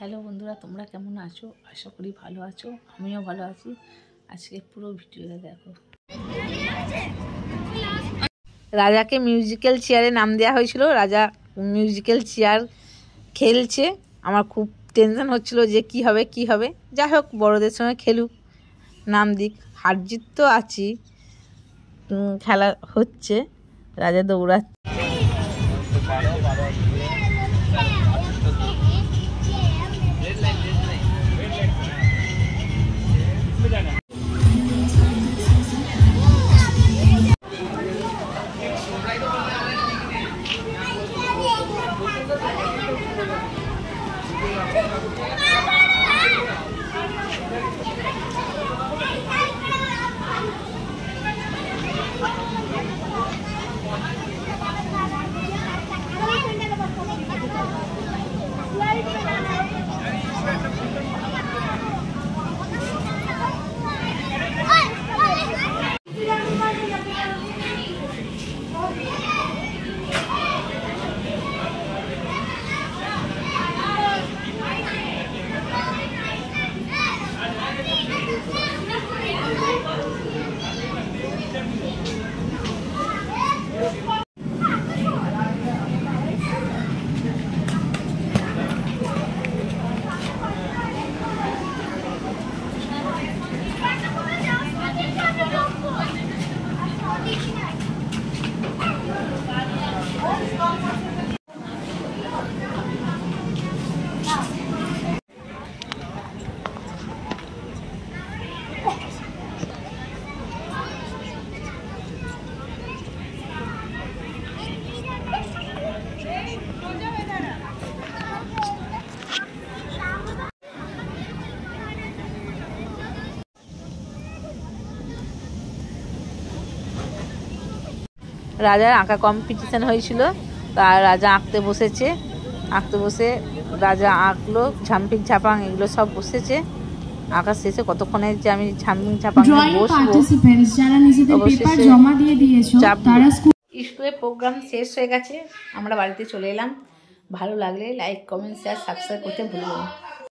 Hello বন্ধুরা, তোমরা কেমন আছো? আশা করি ভালো আছো। আমিও ভালো আছি। আজকে পুরো ভিডিওটা দেখো। রাজাকে মিউজিক্যাল চেয়ারে নাম দেওয়া হয়েছিল। রাজা মিউজিক্যাল চেয়ার খেলছে। আমার খুব টেনশন হচ্ছিল যে কি হবে কি হবে। যাই হোক, বড়দের সঙ্গে খেলুক, নাম দিক। হার জিত তো আছি, খেলা হচ্ছে। রাজা দৌড়াচ্ছে। রাজার আঁকা কম্পিটিশন হয়েছিল, তা রাজা আঁকতে বসেছে। আঁকতে বসে রাজা আঁকলো ঝাম্পিং ঝাপাং, এগুলো সব বসেছে। আঁকা শেষে কতক্ষণে যে আমি ঝাম্পিং ঝাপাং স্কুলে প্রোগ্রাম শেষ হয়ে গেছে। আমরা বাড়িতে চলে এলাম। ভালো লাগলে লাইক, কমেন্ট, শেয়ার, সাবস্ক্রাইব করতে ভুলবো না।